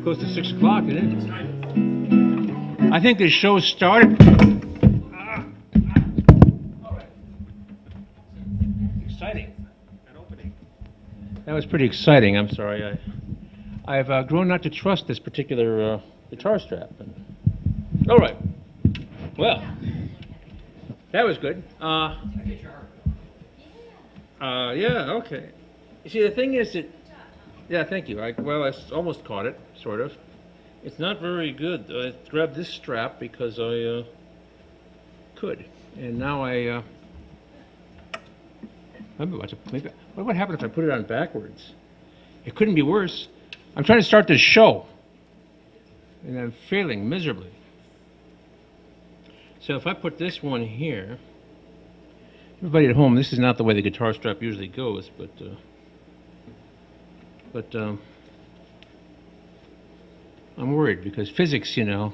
close to 6 o'clock, isn't it? I think the show started. Exciting. That opening. That was pretty exciting. I'm sorry. I've grown not to trust this particular guitar strap. All right. Well, that was good. Yeah, okay. You see, the thing is that, yeah, thank you. I almost caught it, sort of. It's not very good. I grabbed this strap because I could, and now maybe what would happen if I put it on backwards? It couldn't be worse. I'm trying to start this show, and I'm failing miserably. So if I put this one here, everybody at home, this is not the way the guitar strap usually goes, but I'm worried because physics, you know,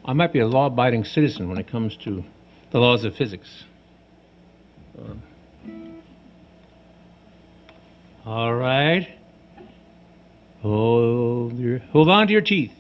I might be a law-abiding citizen when it comes to the laws of physics. All right. Hold on to your teeth.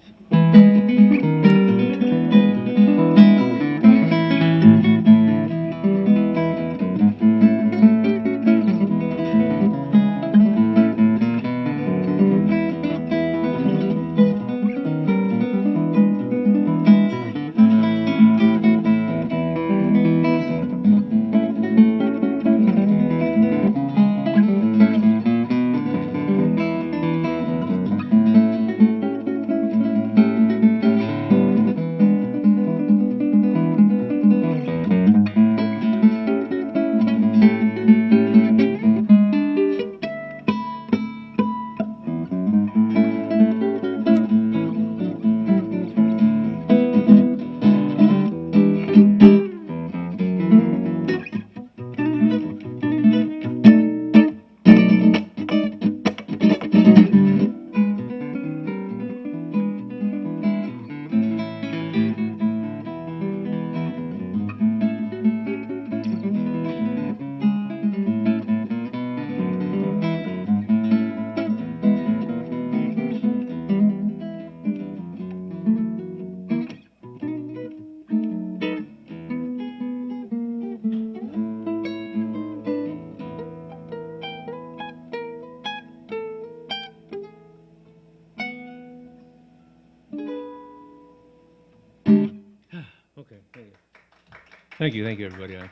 Okay, thank you, everybody. I'm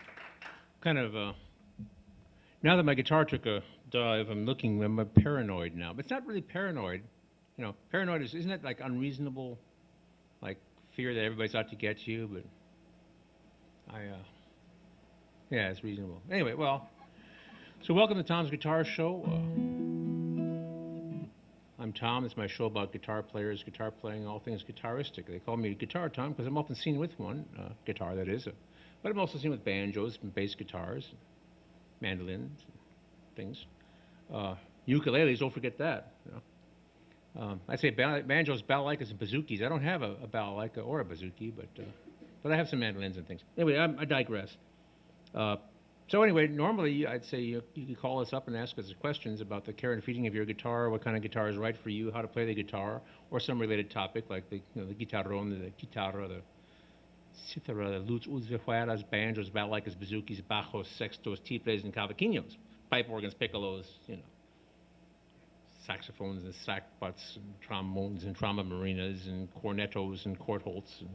kind of now that my guitar took a dive, I'm paranoid now. But it's not really paranoid, you know. Paranoid isn't that like unreasonable, like fear that everybody's out to get you? But yeah, it's reasonable. Anyway, well, so welcome to Tom's Guitar Show. I'm Tom. It's my show about guitar players, guitar playing, all things guitaristic. They call me Guitar Tom because I'm often seen with one guitar, that is. But I'm also seen with banjos and bass guitars, mandolins, and things. Ukuleles, don't forget that. You know. I say banjos, balalaikas, and bazookas. I don't have a balalaika or a bazooki, but I have some mandolins and things. Anyway, I digress. So anyway, normally I'd say you could call us up and ask us questions about the care and feeding of your guitar, what kind of guitar is right for you, how to play the guitar, or some related topic like the guitarrón, the guitarra, the cithara, the lutes, uzvihueras, banjos, balalaikas, bazookas, bajos, sextos, tiples, and cavaquinhos, pipe organs, piccolos, you know, saxophones and sackbuts, and trombones and trombamarinas and cornetos and quartholts, and,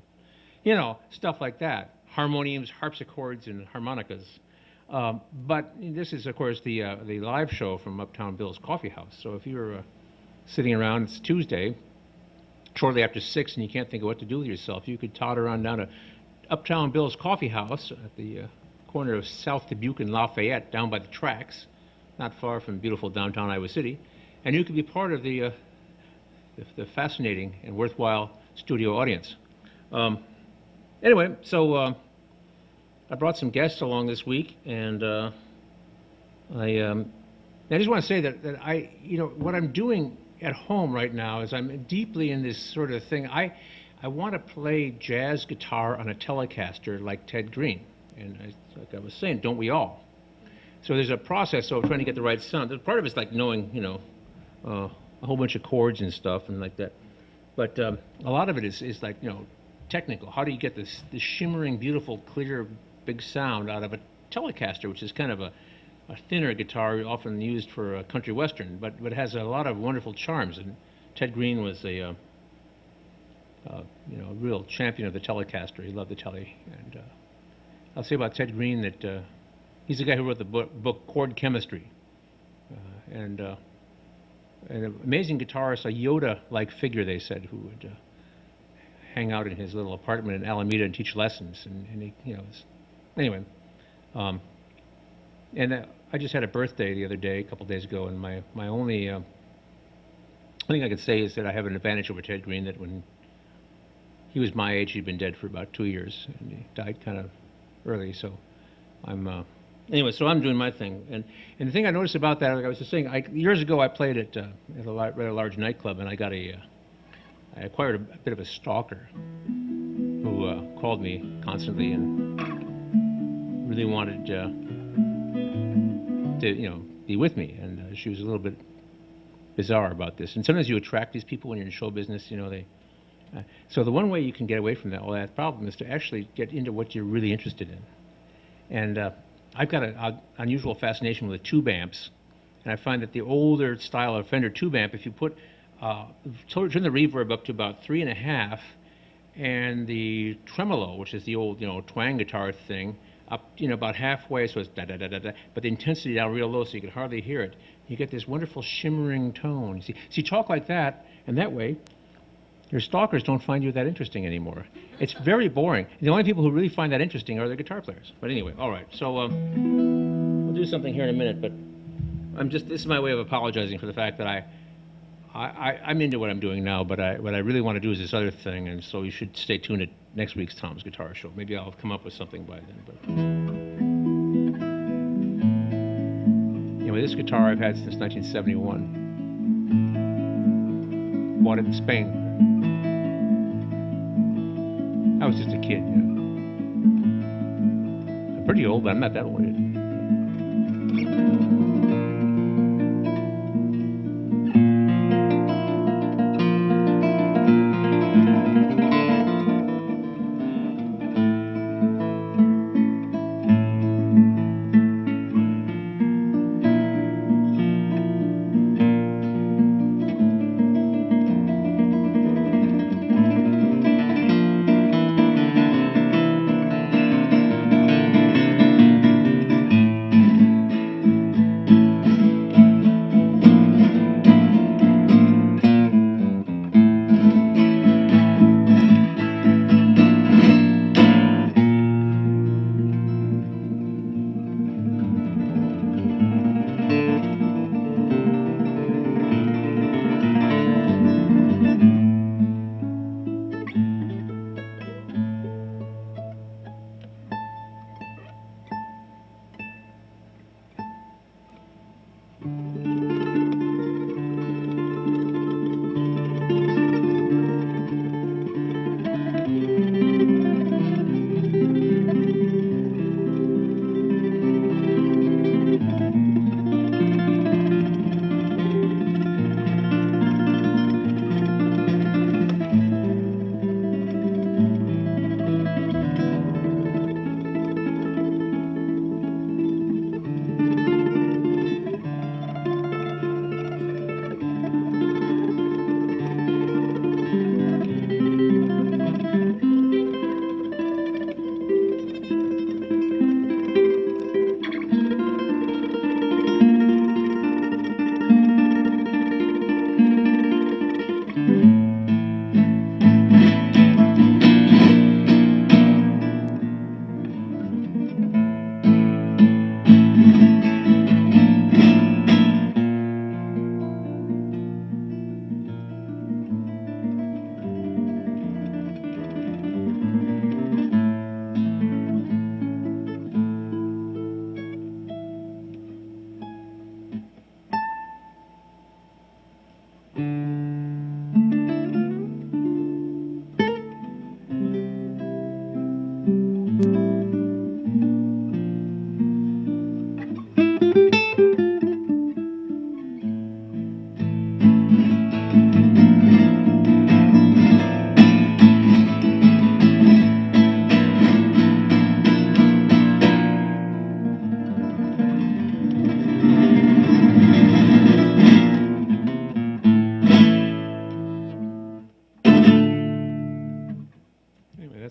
you know, stuff like that. Harmoniums, harpsichords, and harmonicas. But this is, of course, the live show from Uptown Bill's Coffee House. So if you're sitting around, it's Tuesday, shortly after 6, and you can't think of what to do with yourself, you could totter on down to Uptown Bill's Coffee House at the corner of South Dubuque and Lafayette, down by the tracks, not far from beautiful downtown Iowa City, and you could be part of the fascinating and worthwhile studio audience. Anyway, so I brought some guests along this week, and I just want to say that what I'm doing at home right now is I'm deeply in this sort of thing. I want to play jazz guitar on a Telecaster like Ted Green, and like I was saying, don't we all? So there's a process of trying to get the right sound. Part of it's like knowing, a whole bunch of chords and stuff and like that. But a lot of it is like, technical. How do you get this shimmering, beautiful, clear, big sound out of a Telecaster, which is kind of a thinner guitar, often used for country western, but it has a lot of wonderful charms. And Ted Green was a real champion of the Telecaster. He loved the Tele. And I'll say about Ted Green that he's the guy who wrote the book Chord Chemistry, and an amazing guitarist, a Yoda-like figure, they said, who would hang out in his little apartment in Alameda and teach lessons. And he, anyway. And I just had a birthday the other day, a couple days ago, and my only thing I could say is that I have an advantage over Ted Green, that when he was my age, he'd been dead for about 2 years, and he died kind of early. So anyway, so I'm doing my thing. And the thing I noticed about that, like I was just saying, years ago I played at a rather large nightclub, and I acquired a bit of a stalker who called me constantly and really wanted to be with me. And she was a little bit bizarre about this. And sometimes you attract these people when you're in show business, so the one way you can get away from all that problem is to actually get into what you're really interested in. And I've got an unusual fascination with the tube amps, and I find that the older style of Fender tube amp, if you put turn the reverb up to about 3.5, and the tremolo, which is the old twang guitar thing, up about halfway, so it's da da da da da, but the intensity down real low so you can hardly hear it. You get this wonderful shimmering tone. See, talk like that, and that way, your stalkers don't find you that interesting anymore. It's very boring. The only people who really find that interesting are the guitar players. But anyway, all right. So we'll do something here in a minute. But this is my way of apologizing for the fact that I'm into what I'm doing now. But what I really want to do is this other thing. And so you should stay tuned at next week's Tom's Guitar Show. Maybe I'll come up with something by then. But anyway, this guitar I've had since 1971. Bought it in Spain. I was just a kid, I'm pretty old, but I'm not that old yet.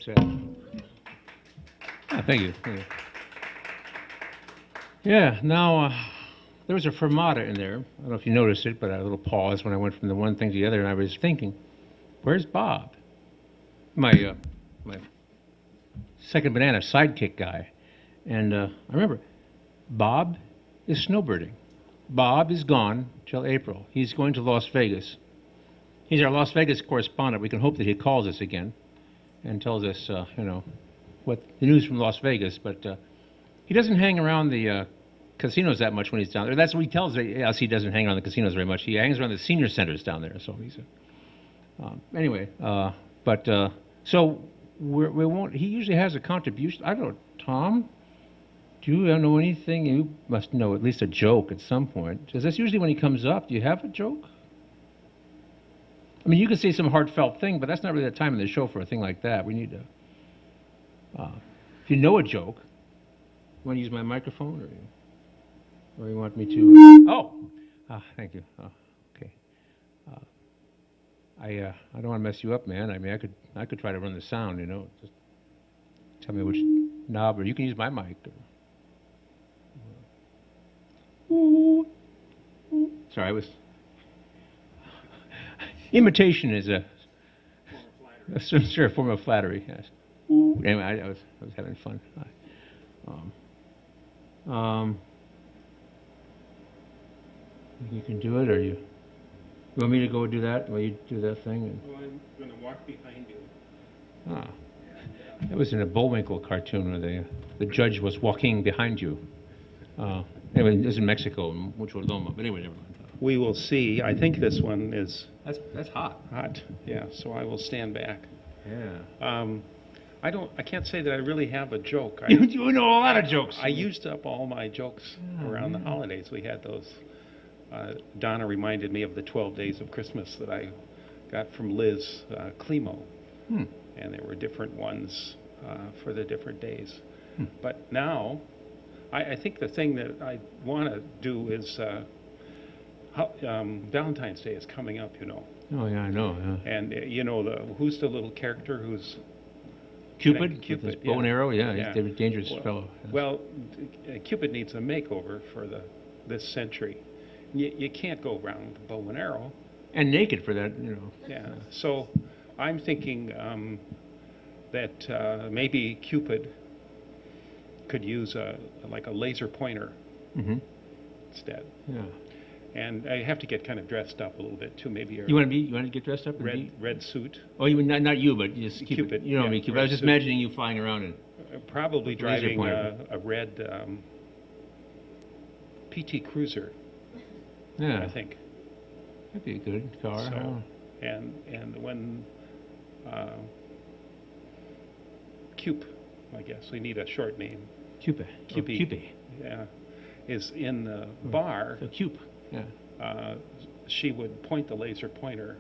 What's that? Oh, thank you. Thank you. Yeah, now, there was a fermata in there. I don't know if you noticed it, but I had a little pause when I went from the one thing to the other, and I was thinking, where's Bob? My second banana sidekick guy. And I remember, Bob is snowbirding. Bob is gone till April. He's going to Las Vegas. He's our Las Vegas correspondent. We can hope that he calls us again and tells us, what the news from Las Vegas. But he doesn't hang around the casinos that much when he's down there. That's what he tells us. He doesn't hang around the casinos very much. He hangs around the senior centers down there. So he's anyway. So we won't. He usually has a contribution. I don't know, Tom. Do you know anything? You must know at least a joke at some point. Because that's usually when he comes up. Do you have a joke? I mean, you can say some heartfelt thing, but that's not really the time in the show for a thing like that. We need to. If you know a joke, you want to use my microphone, or you want me to? Thank you. Okay. I don't want to mess you up, man. I mean, I could try to run the sound, Just tell me which knob, or you can use my mic. Sorry, I was. Imitation is a sincere form of flattery. Yes. Anyway, I was having fun. You can do it, or you want me to go do that while you do that thing? Well, I'm going to walk behind you. Ah, that was in a Bullwinkle cartoon where the judge was walking behind you. Anyway, it was in Mexico, in Mucho Loma. But anyway, never mind. We will see. I think this one is That's hot. hot. Yeah, so I will stand back. Yeah. I can't say that I really have a joke. You know a lot of jokes. I used up all my jokes around the holidays. We had those. Donna reminded me of the 12 Days of Christmas that I got from Liz Climo. And there were different ones for the different days. But now, I think the thing that I want to do is Valentine's Day is coming up, Oh, yeah, I know. Yeah. And who's the little character who's Cupid? Cupid, With his bow and arrow? Yeah, he's a dangerous fellow. Well, Cupid needs a makeover for this century. You can't go around with a bow and arrow. And naked for that, Yeah. So I'm thinking that maybe Cupid could use a laser pointer instead. Yeah. And I have to get kind of dressed up a little bit too. Maybe you want to get dressed up? Red suit. Oh, you not you, but just Cupid. You know me, Cupid. I was just imagining you flying around and probably driving a red PT Cruiser. Yeah, I think that'd be a good car. So, and when Cupe, I guess we need a short name. Cupe. Cupe. Yeah, is in the bar. So Cupe. Yeah. She would point the laser pointer,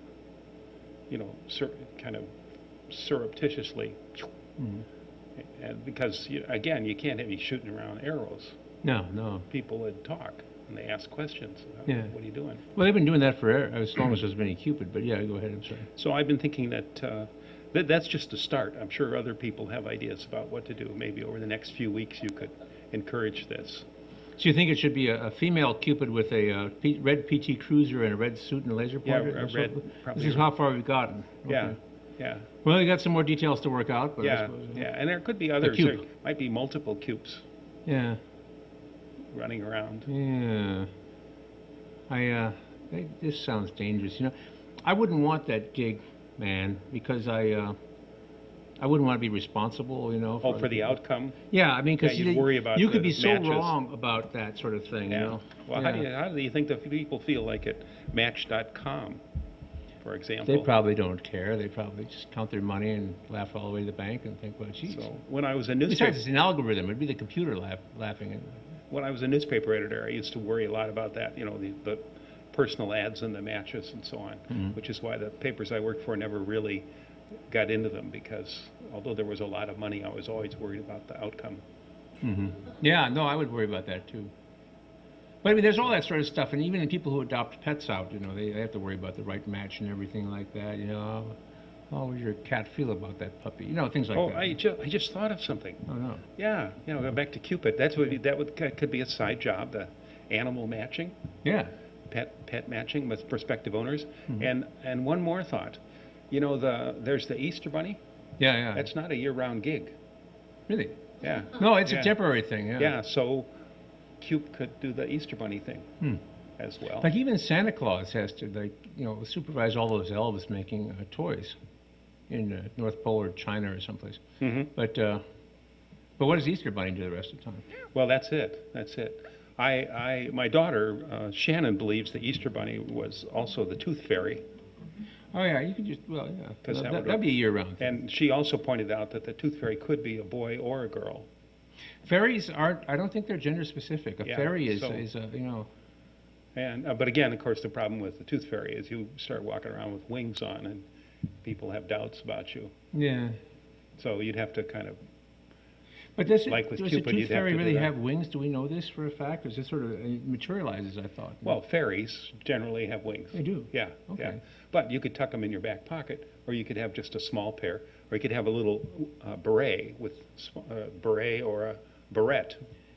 kind of surreptitiously, and because again, you can't have me shooting around arrows. No. People would talk and they ask questions. Yeah. What are you doing? Well, they've been doing that for as long as there's been a Cupid. But yeah, go ahead. I'm sorry. So I've been thinking that that's just a start. I'm sure other people have ideas about what to do. Maybe over the next few weeks, you could encourage this. So you think it should be a female Cupid with a red PT Cruiser and a red suit and a laser pointer? Yeah, red. This is how far we've gotten. Okay. Yeah. Well, you got some more details to work out. But yeah, and there could be others. There might be multiple Cupes. Yeah. Running around. Yeah. This sounds dangerous. I wouldn't want that gig, man, because I wouldn't want to be responsible, for the outcome? Yeah, I mean, because you'd worry about you could be matches. so wrong about that sort of thing, Well, how do you think the people feel like at Match.com, for example? They probably don't care. They probably just count their money and laugh all the way to the bank and think, well, geez. So when I was a newspaper... Besides, it's an algorithm. It'd be the computer laughing. When I was a newspaper editor, I used to worry a lot about that, the personal ads and the matches and so on, which is why the papers I worked for never really got into them, because although there was a lot of money, I was always worried about the outcome. Yeah, no, I would worry about that too. But I mean, there's all that sort of stuff, and even in people who adopt pets out, they have to worry about the right match and everything like that. How would your cat feel about that puppy? You know, things like Oh, that. I just thought of something. Oh, no. Yeah, go back to Cupid. That could be a side job, the animal matching, Yeah. pet matching with prospective owners. Mhm. And one more thought. There's the Easter Bunny. Yeah, yeah. That's not a year-round gig. Really? Yeah. No, it's Yeah. a temporary thing, yeah. Yeah, so Cupid could do the Easter Bunny thing Hmm. as well. Like even Santa Claus has to, supervise all those elves making toys in North Pole or China or someplace. Hmm. But what does Easter Bunny do the rest of the time? Well, that's it. That's it. My daughter, Shannon, believes the Easter Bunny was also the Tooth Fairy. Oh, yeah, you could just, well, yeah. 'Cause That'd be a year-round thing. And she also pointed out that the Tooth Fairy could be a boy or a girl. Fairies aren't, I don't think they're gender specific. A Yeah, fairy is, so- is a, you know, And but again, of course, the problem with the Tooth Fairy is you start walking around with wings on, and people have doubts about you. yeah. So you'd have to kind of But does Like with does Cupid, a tooth you'd have fairy to do really that. have wings? Do we know this for a fact? Or is it sort of materializes, I thought? well, fairies generally have wings. They do? Yeah, yeah. Okay. But you could tuck them in your back pocket, or you could have just a small pair, or you could have a little beret with beret or a barrette.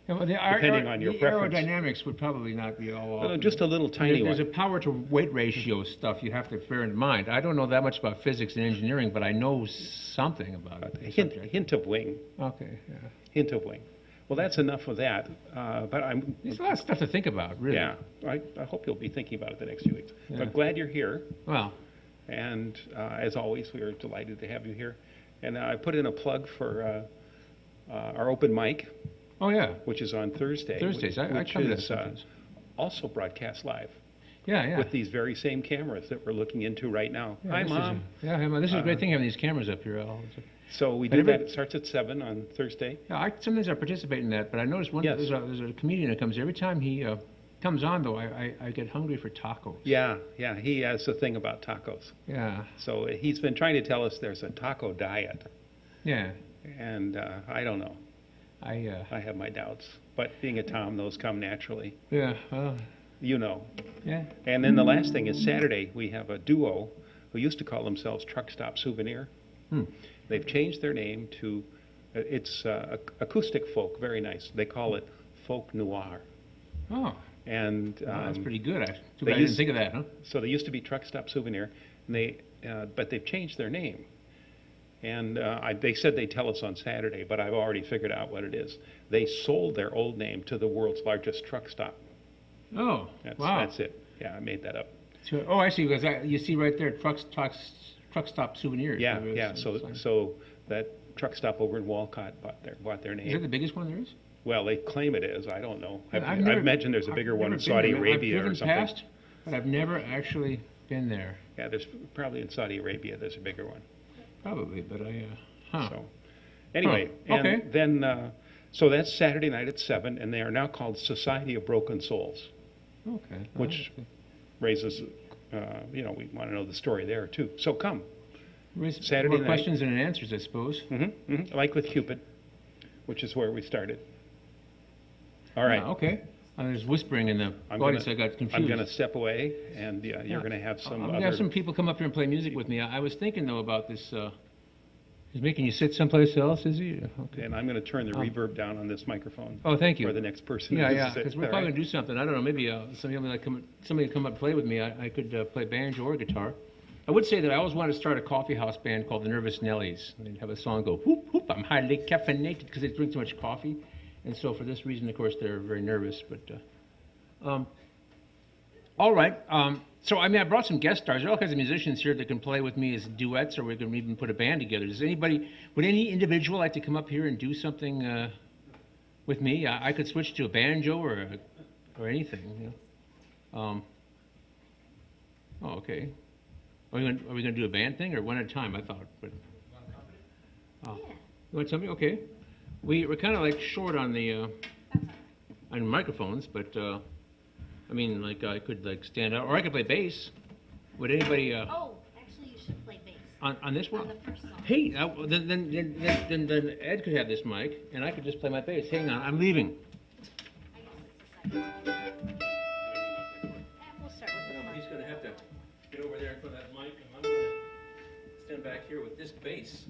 Yeah, well, Depending on your the preference. aerodynamics would probably not be all. Just a little tiny There's one. a power to weight ratio stuff you have to bear in mind. I don't know that much about physics and engineering, but I know something about it. A hint of wing. Okay, yeah. Hint of wing. Well, that's enough of that. But I'm. There's a lot of stuff to think about, really. Yeah. I hope you'll be thinking about it the next few weeks. Yeah. But glad you're here. Well, And as always, we are delighted to have you here. And I put in a plug for our open mic, oh yeah, which is on Thursday. Thursdays. I which come to that is sometimes. also broadcast live Yeah, yeah. with these very same cameras that we're looking into right now. Yeah, Hi, this is Mom. Hi, Mom. This is a great thing having these cameras up here. So we But do every- that. It starts at 7 on Thursday. Yeah, sometimes I participate in that, but I noticed Yes. there's a comedian that comes every time he comes on. Though I get hungry for tacos. Yeah, he has a thing about tacos. Yeah, So he's been trying to tell us there's a taco diet. yeah. And I don't know. I I have my doubts. But being a Tom, those come naturally. yeah. You know. Yeah. And then the last thing is Saturday, we have a duo who used to call themselves Truck Stop Souvenir. Hmm. They've changed their name to, it's acoustic folk, very nice. They call it folk noir. Oh, And well, that's pretty good. Too they bad I didn't used- think of that, huh? so they used to be Truck Stop Souvenir, and but they've changed their name. And they said they'd tell us on Saturday, but I've already figured out what it is. They sold their old name to the world's largest truck stop. Oh, wow. That's it. Yeah, I made that up. Oh, I see. Because you see right there, truck stop souvenirs. Yeah, There is yeah. some So sign. so that truck stop over in Walcott bought their Is that name. the biggest one there is? Well, they claim it is. I don't know. I never- imagine there's a I've bigger one never in been Saudi there. Arabia I've or driven something. past, but I've never actually been there. Yeah, there's probably in Saudi Arabia. There's a bigger one. Probably, but So anyway, Huh, and okay. then so that's Saturday night at 7, and they are now called Society of Broken Souls, Okay. which raises, we want to know the story there too. So come. Saturday more night. questions and answers, I suppose. Like with Cupid, which is where we started. All right. Ah, okay. There's whispering in the I'm audience. gonna- I got confused. I'm going to step away, and you're going to have some I'm other... gonna have some people come up here and play music with me. I was thinking though about this. He's making you sit someplace else, is he? Okay. And I'm going to turn the reverb down on this microphone Oh, thank you. for the next person. Yeah, who yeah. sits Because we're there. probably gonna do something. I don't know. Maybe somebody come up and play with me. I could play banjo or guitar. I would say that I always wanted to start a coffee house band called the Nervous Nellies. They'd have a song go whoop whoop. I'm highly caffeinated because they drink too much coffee, and so for this reason, of course, they're very nervous. But all right. So I brought some guest stars. There are all kinds of musicians here that can play with me as duets, or we can even put a band together. Would any individual like to come up here and do something with me? I could switch to a banjo or anything. You know? Oh, okay. Are we gonna do a band thing or one at a time? I thought, but. Oh, you want something? Okay. We're kind of like short on the on microphones, but. I could stand out, or I could play bass. Would anybody Oh, actually, you should play bass on this one? on the first song. Hey, then Ed could have this mic, and I could just play my bass. Hang on, I'm leaving. I guess it's the second song. We'll start with the He's fun. gonna have to get over there in front of that mic, and I'm gonna stand back here with this bass.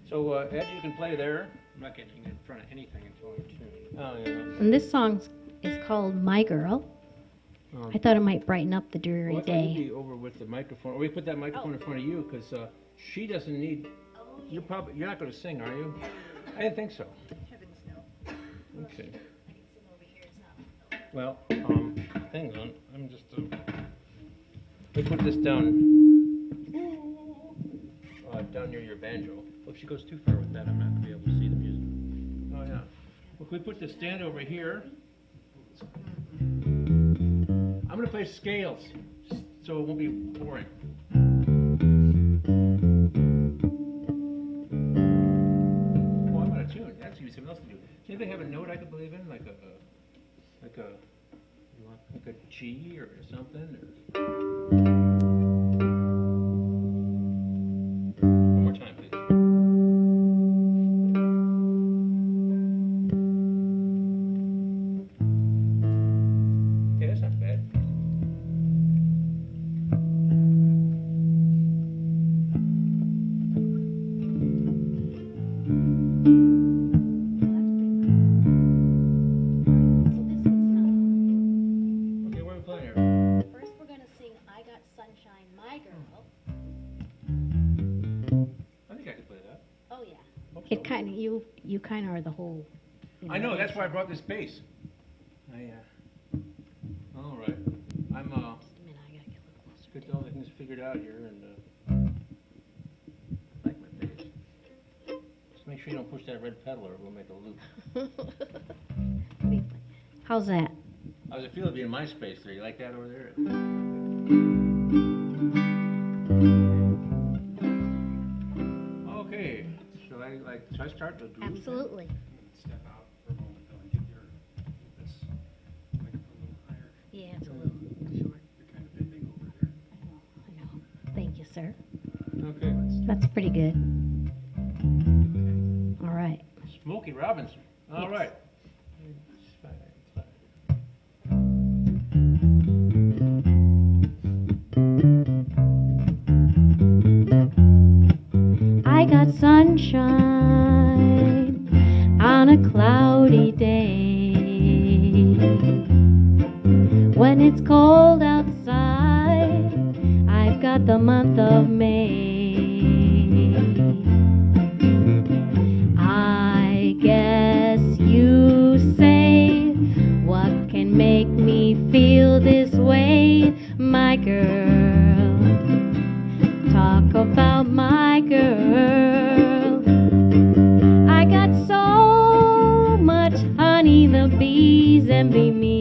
So, Ed, you can play there. I'm not getting in front of anything until I'm tuned. Oh, yeah. And this song is called My Girl. I thought it might brighten up the dreary Well, I thought you'd day. be over with the microphone, or we put that microphone in front of you, because she doesn't need. You're not going to sing, are you? I didn't think so. Heavens no. Okay. I can sing over here, it's not. Well, hang on. I'm just. We put this down. Down near your banjo. Well, if she goes too far with that, I'm not going to be able to see the music. Oh yeah. If we put the stand over here, I'm going to play scales, so it won't be boring. Oh, I'm out of tune. That's give me something else to do. Does anybody have a note I could believe in, like a G or something? Or... One more time, please. Okay, that's not bad. So this one's not. Okay, what are we playing here? First we're gonna sing I Got Sunshine, My Girl. I think I could play that. Oh yeah. Hope so. It kind of you kind of are the whole. I know, that's why I brought this bass. All right. I'm, Just a minute, I gotta get a little closer. get all the things figured out here and, like my bass. Just make sure you don't push that red pedal or we'll make a loop. How's that? How does it feel to be in my space there? You like that over there? Okay. Shall I start the groove? Absolutely. Step out for a moment, though, and get this microphone a little higher. Yeah, it's a little short. You're kind of bending over there. I know. Thank you, sir. Okay. That's pretty good. All right. Smokey Robinson. All Yes. right. I got sunshine on a cloudy day. When it's cold outside, I've got the month of May. I guess you say, what can make me feel this way, my girl? Talk about my girl. I got so much honey, the bees envy me.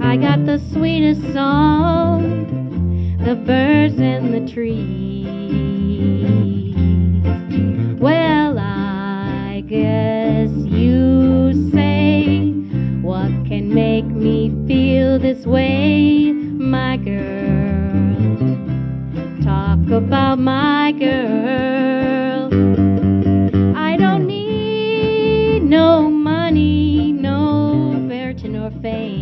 I got the sweetest song, the birds and the trees. Well, I guess you say, what can make me feel this way, my girl? Talk about my girl. I don't need no money, no fortune or fame.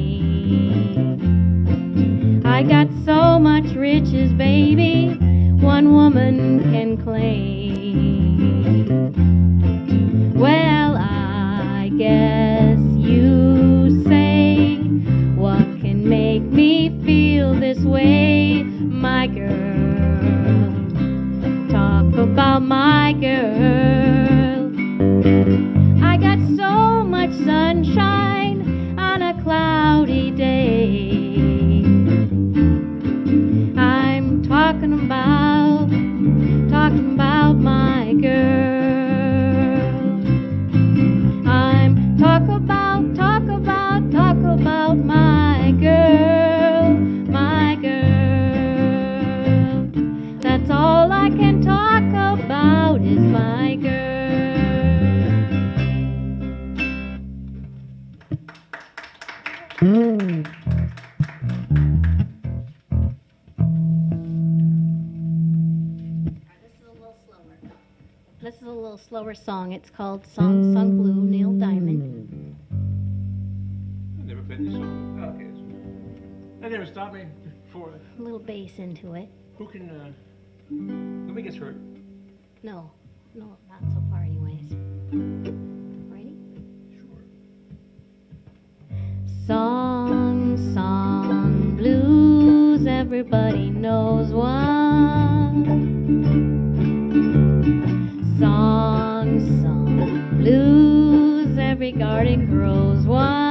I got so much riches, baby, one woman can claim. Well, I guess you say, what can make me feel this way, my girl? Talk about my girl. I got so much sunshine on a cloudy day. I'm talking about my girl. I'm talk about my girl, my girl. That's all I can talk about is my girl. This is a little slower. This is a little slower song. It's called Song Sung Blue, Neil Diamond. I've never played this song. Oh, okay. That never stopped me before, a little bass into it. who can, nobody gets hurt. No, no, not so far anyways. Ready? Sure. Song, song, blues, everybody knows one. Song, song, blues, every garden grows one.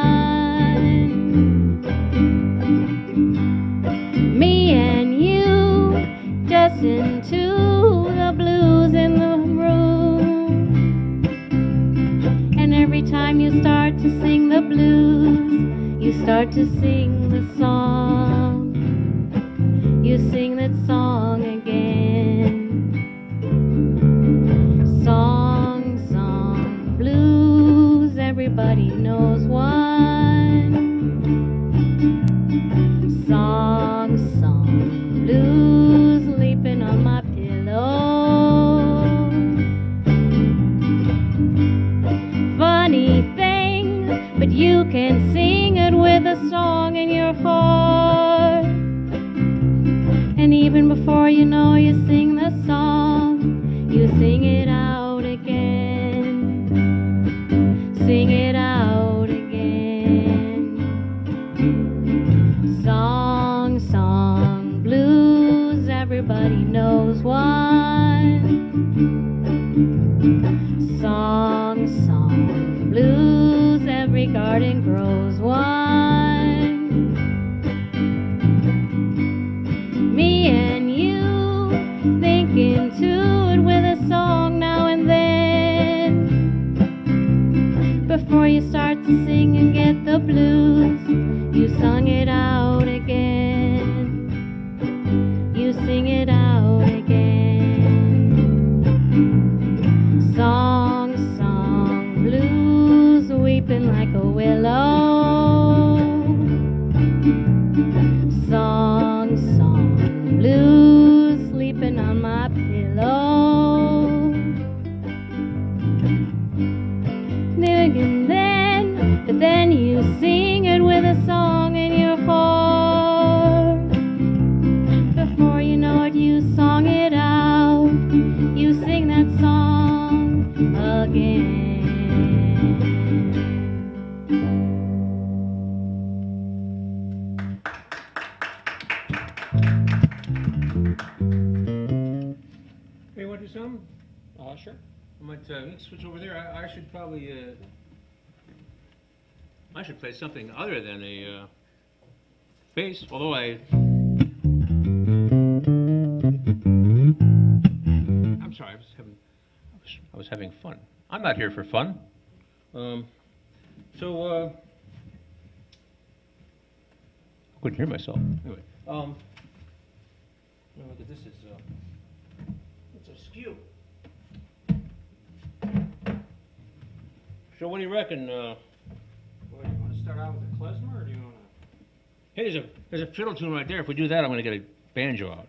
Me and you, just into the blues in the room. And every time you start to sing the blues, you start to sing the song. You sing that song again. Song, song, blues, everybody knows one. Song, song, blues, sleeping on my pillow. Funny thing, but you can sing it with a song in your heart. And even before you know you sing the song, you sing it out again. Sing it out again. Song, song, blues, everybody knows one. Song, song, blues, every garden grows one. Me and you, thinking to it with a song now and then. Before you start to sing and get the blues, you sung it out again. You sing it out again. Song, song, blues, weeping like a willow. Song, song, blues, sleeping on my pillow. And then, but then you sing it with a song in your heart. Before you know it, you sung it out. You sing that song again. Hey, you want to do something? Sure. I might, we can switch over there. I should probably, I should play something other than a, bass, although I'm sorry, I was having fun. I'm not here for fun. I couldn't hear myself. Anyway, look at this, it's askew. So what do you reckon, What, do you want to start out with a klezmer, or do you want to... hey, there's a fiddle tune right there. If we do that, I'm gonna get a banjo out.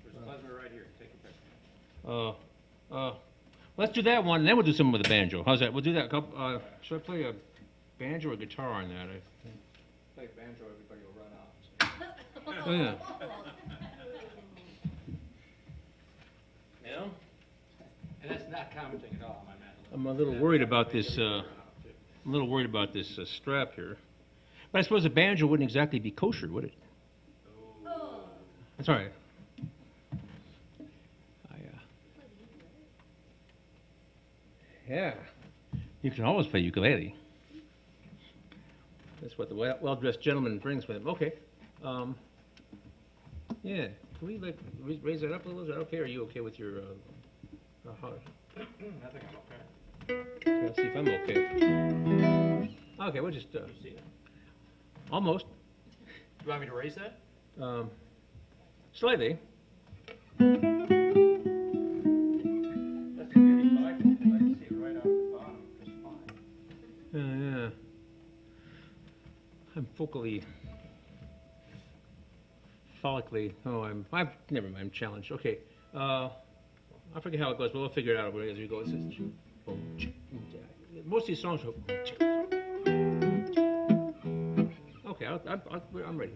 There's a klezmer right here. Take a pick. Let's do that one, and then we'll do something with the banjo. How's that? We'll do that. Should I play a banjo or guitar on that? Play banjo, everybody will run out. Oh, yeah. Yeah? And that's not commenting at all, my man. I'm a little worried about this. Strap here. But I suppose a banjo wouldn't exactly be kosher, would it? That's all right. Yeah. You can always play ukulele. That's what the well-dressed gentleman brings with him. Okay. Yeah. Can we raise that up a little? Is that okay? Or are you okay with your heart? I think I'm okay. Let's see if I'm okay. Okay, we'll just You see it? almost. You want me to raise that? Slightly. That's a beauty. I like to see it right off the bottom, just fine. Yeah. I'm follically. Never mind. I'm challenged. Okay. I forget how it goes, but we'll figure it out as we go. It's just, most of these songs are. Okay, I'm ready.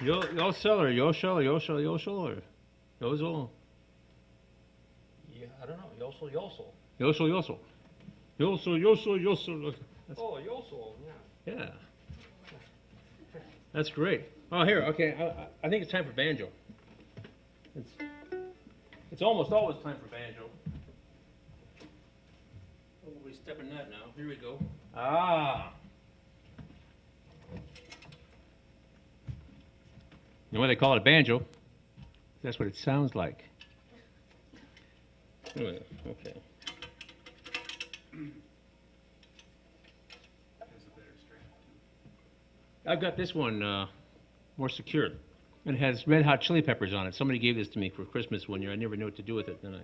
Yosel or Yoshel or Yoshel, Yoshel or Yosel? Yeah, I don't know. Yosel, Yosel. Yosel, Yosel. Yosel, Yosel, Yosel. Oh, Yosel, yeah. Yeah. That's great. Oh, here, okay. I think it's time for banjo. It's almost always time for banjo. Oh, we're stepping that now. Here we go. Ah. You know why they call it a banjo? That's what it sounds like. Anyway, okay. I've got this one more secure. It has red hot chili peppers on it. Somebody gave this to me for Christmas one year. I never knew what to do with it. Then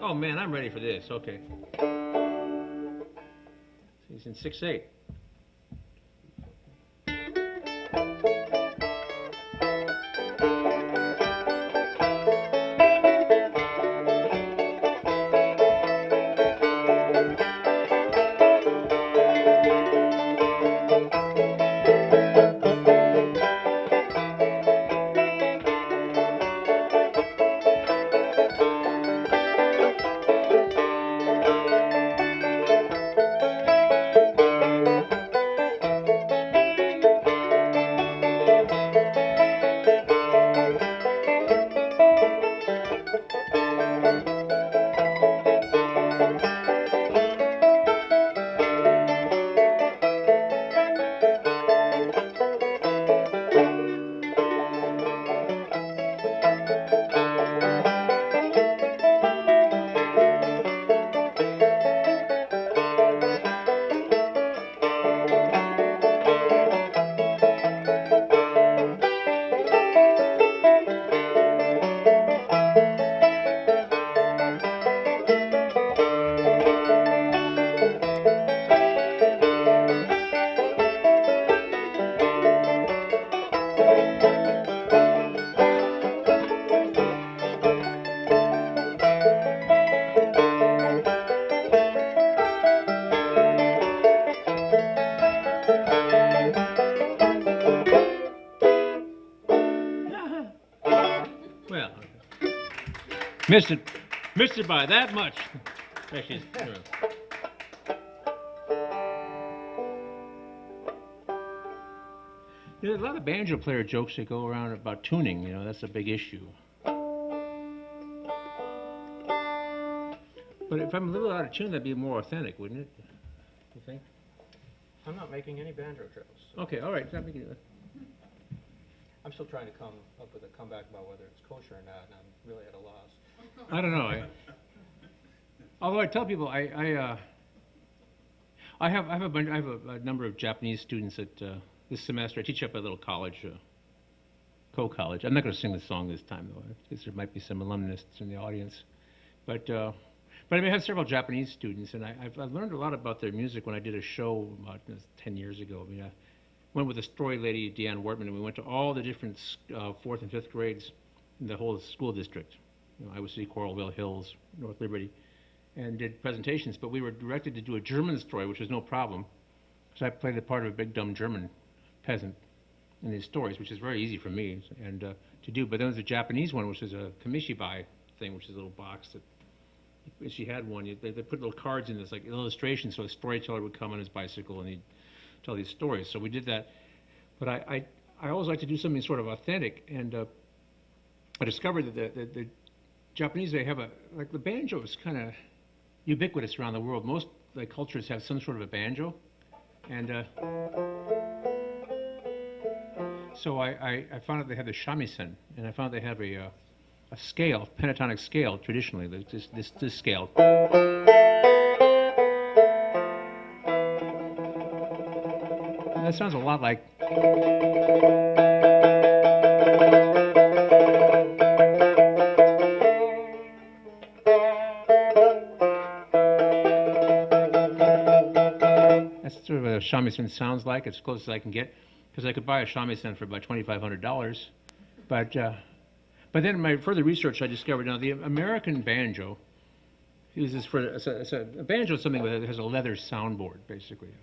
oh man, I'm ready for this. Okay. He's in 6/8. Well, missed it by that much. Actually, there's a lot of banjo player jokes that go around about tuning. You know, that's a big issue. But if I'm a little out of tune, that'd be more authentic, wouldn't it? You think? I'm not making any banjo jokes. Okay, all right. Stop making it. I'm still trying to come up with a comeback about whether it's kosher or not, and I'm really at a loss. I don't know. Although I tell people, I have a number of Japanese students at this semester. I teach up at a little college, co-college. I'm not going to sing the song this time though, because there might be some alumnists in the audience. But I have several Japanese students, and I've learned a lot about their music when I did a show about 10 years ago. I mean, I went with a story lady, Deanne Wortman, and we went to all the different 4th and 5th grades in the whole school district. You know, Iowa City, Coralville Hills, North Liberty, and did presentations. But we were directed to do a German story, which was no problem, because I played the part of a big dumb German peasant in these stories, which is very easy for me and to do. But then there's a Japanese one, which is a kamishibai thing, which is a little box that. If she had one, they put little cards in this, like illustrations, so a storyteller would come on his bicycle and he'd tell these stories. So we did that. But I always like to do something sort of authentic, and I discovered that the Japanese, they have like the banjo is kind of ubiquitous around the world. Most cultures have some sort of a banjo, and so I found out they have the shamisen, and I found they have a scale, pentatonic scale, traditionally, this scale. And that sounds a lot like. That's sort of what a shamisen sounds like, as close as I can get, because I could buy a shamisen for about $2,500, but then in my further research, I discovered now the American banjo uses a banjo is something that has a leather soundboard, basically,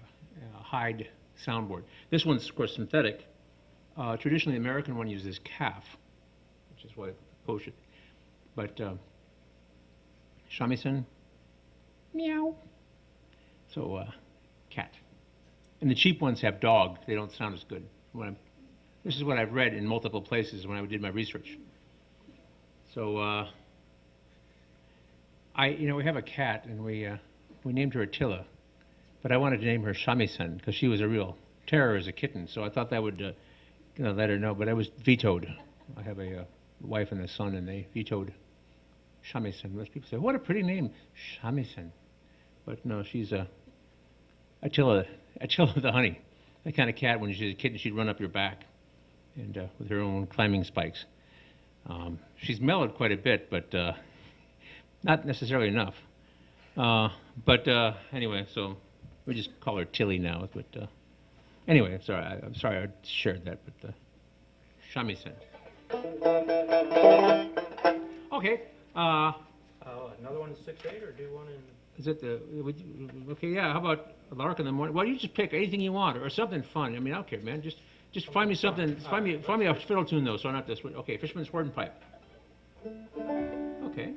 a hide soundboard. This one's, of course, synthetic. Traditionally, the American one uses calf, which is why I poached it. But shamisen, meow. So, cat. And the cheap ones have dog. They don't sound as good. This is what I've read in multiple places when I did my research. So, we have a cat, and we named her Attila, but I wanted to name her Shamisen because she was a real terror as a kitten. So I thought that would, let her know. But I was vetoed. I have a wife and a son, and they vetoed Shamisen. Most people say, "What a pretty name, Shamisen," but no, she's Attila the honey. That kind of cat. When she's a kitten, she'd run up your back, and with her own climbing spikes. She's mellowed quite a bit, but not necessarily enough. But anyway, so we just call her Tilly now. But anyway, I'm sorry I shared that. But shamisen. Okay. Another one in 6/8, or do one in? Is it okay? Yeah. How about a lark in the morning? Well, you just pick anything you want or something fun. I mean, I don't care, man. Just find me something. Find me a fiddle tune though, so I don't have to switch. Okay, Fisherman's Word and Pipe. Okay.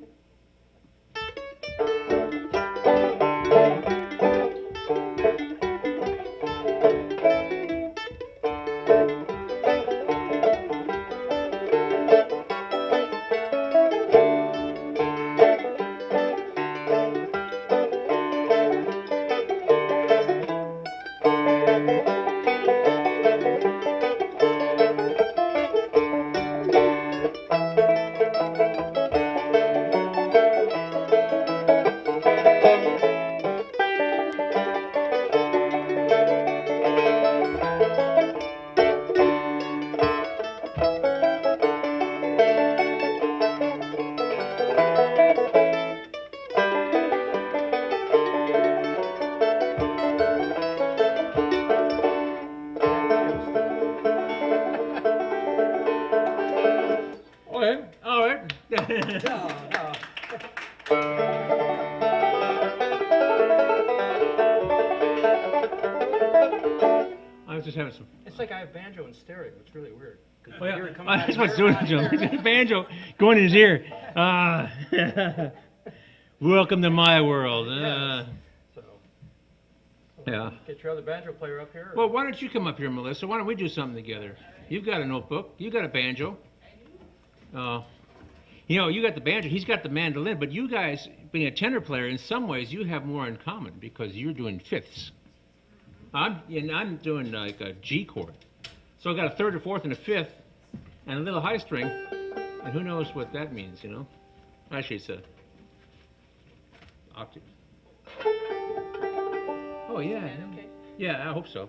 Okay, all right. No. I was just having some. It's like I have banjo and stereo. It's really weird. 'Cause Oh, I yeah. hear it coming out That's of what's your doing ear. it, Joe. Banjo going in his ear. Welcome to my world. So, Yeah. get your other banjo player up here. Well, why don't you come up here, Melissa? Why don't we do something together? You've got a notebook. You got a banjo. You got the banjo. He's got the mandolin. But you guys, being a tenor player, in some ways you have more in common because you're doing fifths. I'm doing like a G chord. So I've got a third, a fourth, and a fifth, and a little high string. And who knows what that means, Actually, it's a octave. Oh, yeah. Okay. Yeah, I hope so.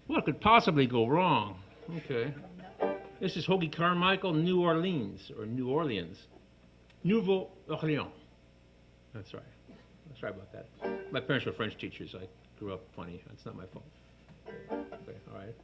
What could possibly go wrong? Okay. This is Hoagie Carmichael, New Orleans, or New Orleans. Nouveau Orleans. That's right. Sorry about that. My parents were French teachers. I grew up funny. That's not my fault. Okay, all right.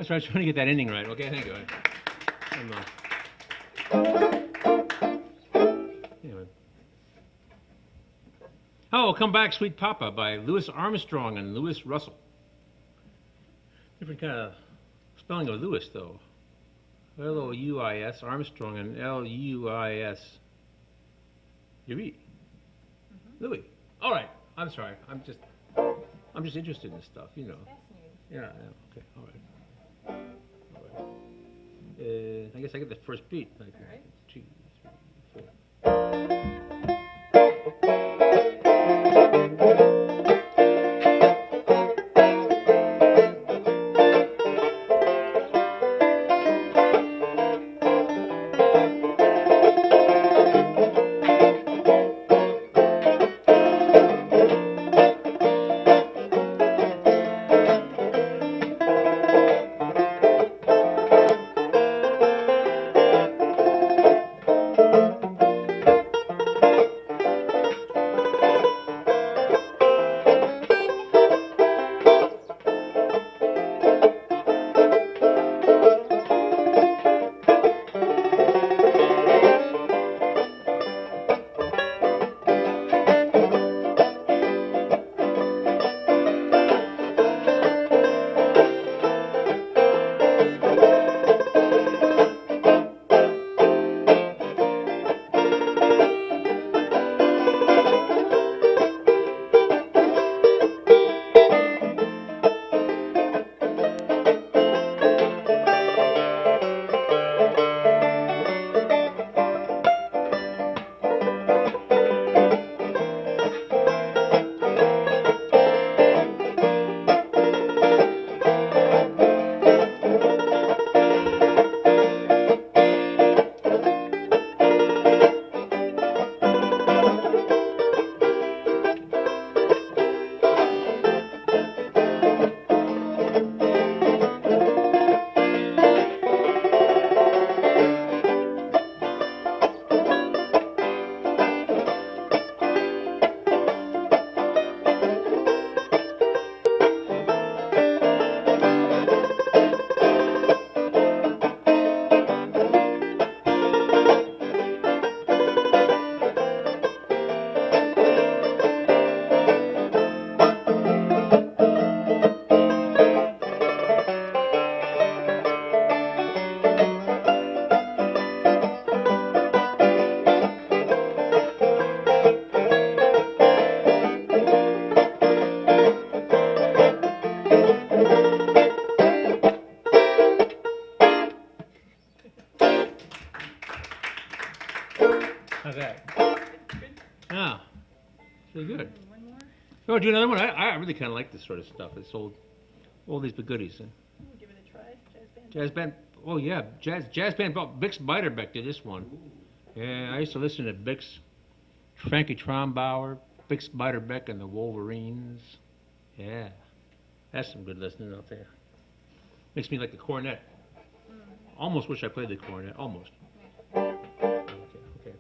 That's right. I was trying to get that ending right. Okay, thank you. Anyway. Oh, Come Back, Sweet Papa by Louis Armstrong and Louis Russell. Different kind of spelling of Louis, though. Louis, Armstrong, and Luis. Louis. All right. I'm sorry. I'm just interested in this stuff, you know. Yeah. Okay. All right. I guess I get the first beat. Like, all right. 2, 3, 4. How's that? Yeah, pretty good. One more? Oh, do another one. I really kind of like this sort of stuff. It's all these big goodies. We'll give it a try. Jazz band. Jazz band. Oh yeah, jazz band. Bix Beiderbecke did this one. Yeah, I used to listen to Bix, Frankie Trombauer, Bix Beiderbecke, and the Wolverines. Yeah, that's some good listening out there. Makes me like the cornet. Almost wish I played the cornet. Almost. Okay.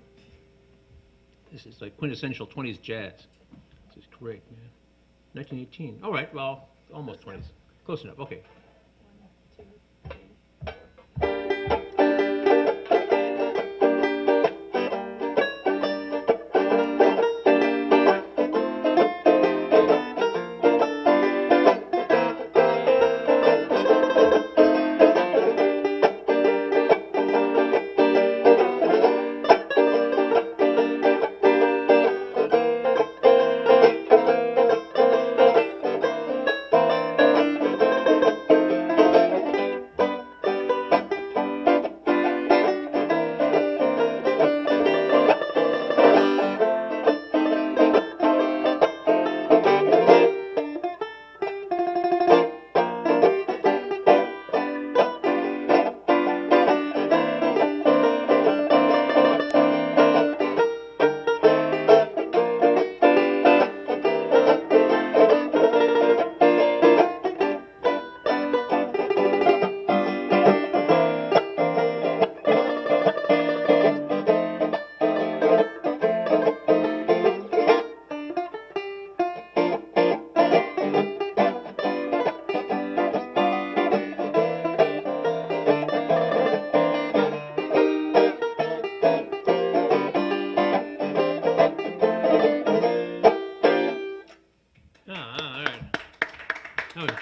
This is like quintessential 20s jazz. This is great, man. 1918. All right, well, almost 20s. Close enough. Okay. 1, 2, 3.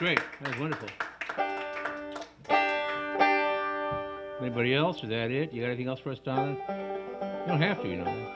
great. That was wonderful. Anybody else? Is that it? You got anything else for us, Donna? You don't have to, you know.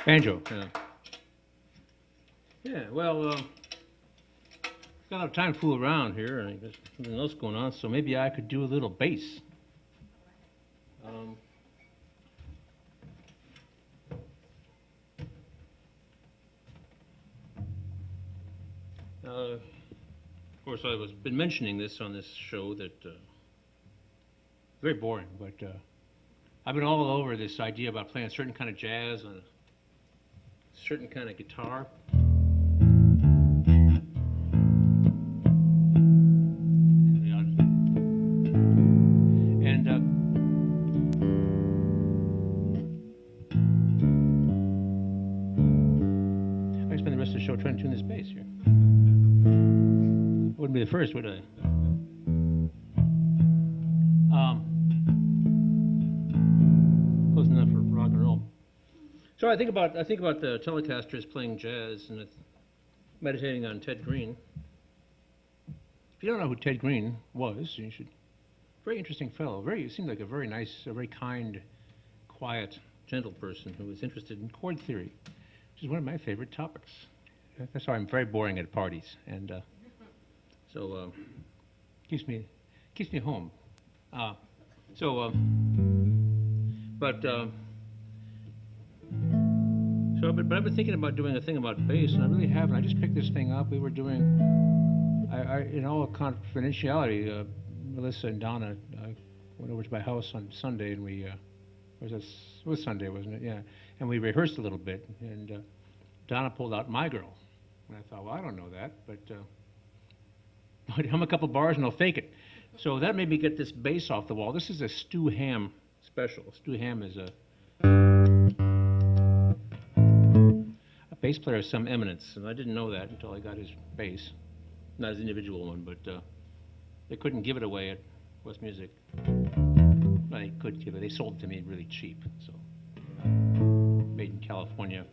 Banjo. Yeah. Yeah. Well, got enough time to fool around here, and there's something else going on. So maybe I could do a little bass. Of course, I was been mentioning this on this show that very boring, but I've been all over this idea about playing a certain kind of jazz on a certain kind of guitar. And I spend the rest of the show trying to tune this bass here. Wouldn't be the first, would I? Close enough for rock and roll. So I think about the Telecasters playing jazz and meditating on Ted Green. If you don't know who Ted Green was, you should. Very interesting fellow. He seemed like a very nice, a very kind, quiet, gentle person who was interested in chord theory, which is one of my favorite topics. That's why I'm very boring at parties, and so keeps me home. But I've been thinking about doing a thing about bass, and I really haven't. I just picked this thing up. We were doing, in all confidentiality, Melissa and Donna went over to my house on Sunday, and it was Sunday, wasn't it? Yeah. And we rehearsed a little bit, and Donna pulled out My Girl. And I thought, well, I don't know that, but hum a couple bars and I'll fake it. So that made me get this bass off the wall. This is a Stu Ham special. Stu Ham is a bass player of some eminence, and I didn't know that until I got his bass. Not his individual one, but they couldn't give it away at West Music. Well, they could give it. They sold it to me really cheap, so made in California.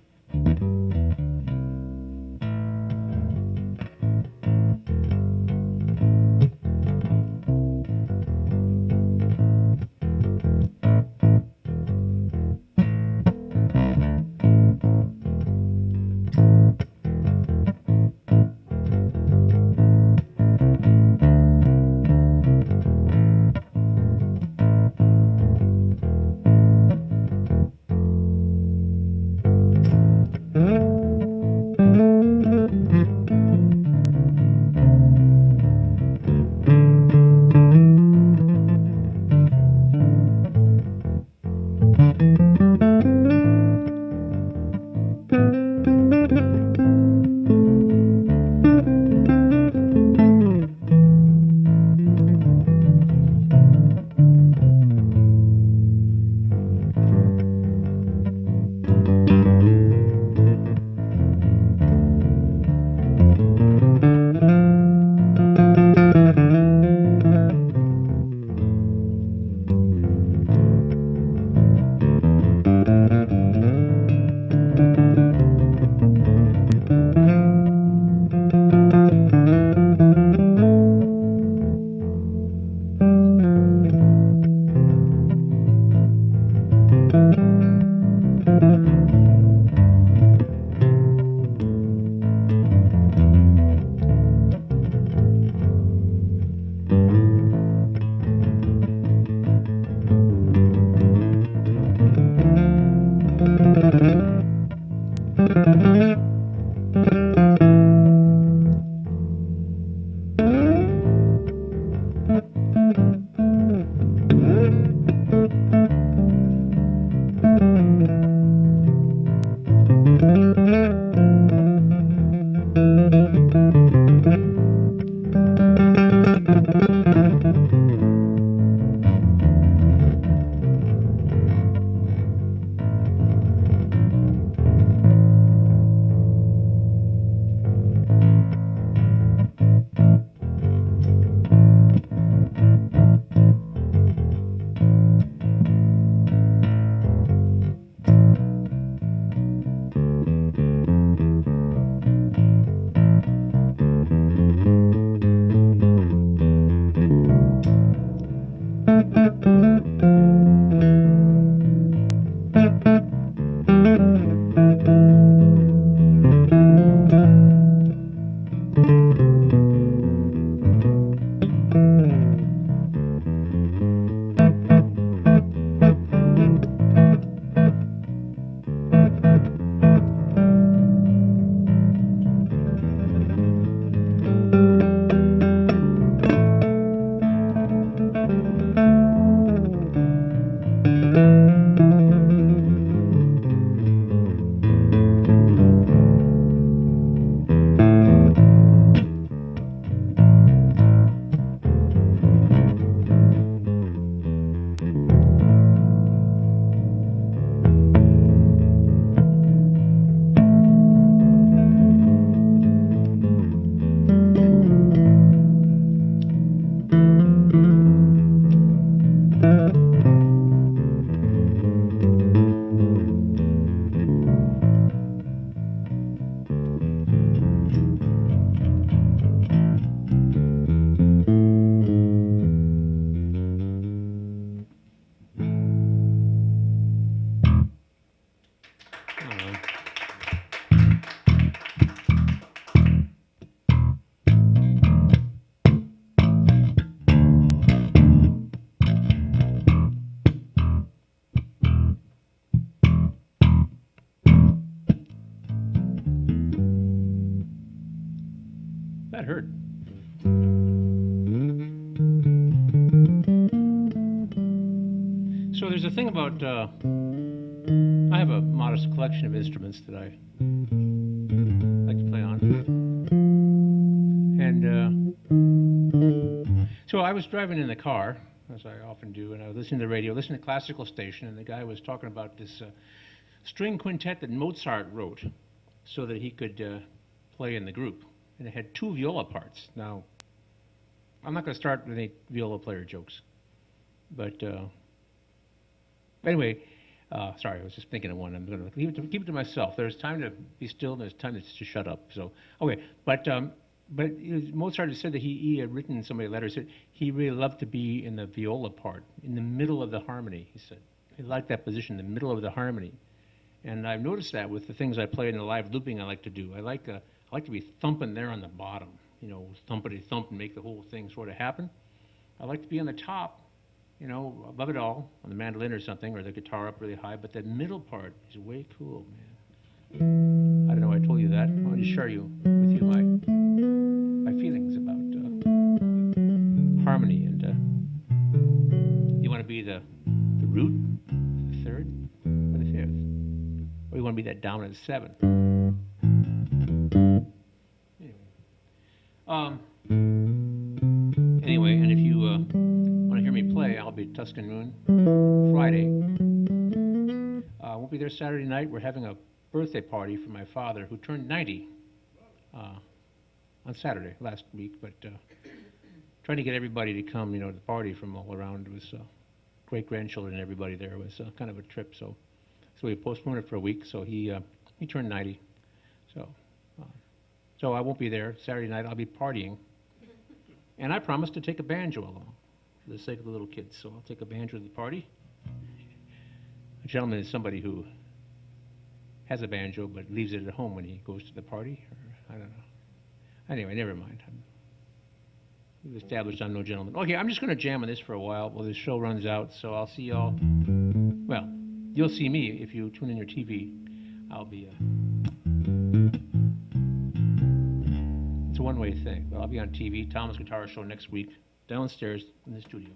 That hurt. So there's a thing about, I have a modest collection of instruments that I like to play on. And so I was driving in the car, as I often do, and I was listening to the radio, listening to a classical station, and the guy was talking about this string quintet that Mozart wrote. so that he could play in the group. And it had 2 viola parts. Now, I'm not going to start with any viola player jokes. But anyway, sorry, I was just thinking of one. I'm going to keep it to myself. There's time to be still, and there's time to shut up. So, okay, but Mozart has said that he had written somebody a letter, said he really loved to be in the viola part, in the middle of the harmony, he said. He liked that position, the middle of the harmony. And I've noticed that with the things I play in the live looping I like to do. I like to be thumping there on the bottom, you know, thumpity thump and make the whole thing sort of happen. I like to be on the top, you know, above it all, on the mandolin or something, or the guitar up really high, but that middle part is way cool, man. I don't know, I told you that. I want to share with you my feelings about harmony. And you want to be the root, the third, or the fifth? Or you want to be that dominant 7? Anyway, and if you want to hear me play, I'll be at Tuscan Moon Friday. I won't be there Saturday night. We're having a birthday party for my father, who turned 90 on Saturday last week. But trying to get everybody to come, you know, to the party from all around. It was great-grandchildren and everybody there. It was kind of a trip. So we postponed it for a week. So he turned 90. So I won't be there Saturday night. I'll be partying. And I promised to take a banjo along for the sake of the little kids. So I'll take a banjo to the party. A gentleman is somebody who has a banjo but leaves it at home when he goes to the party. Or, I don't know. Anyway, never mind. We've established I'm no gentleman. Okay, I'm just going to jam on this for a while while this show runs out. So I'll see y'all. Well, you'll see me if you tune in your TV. I'll be... It's a one-way thing, but I'll be on TV, Tom's Guitar Show next week, downstairs in the studio.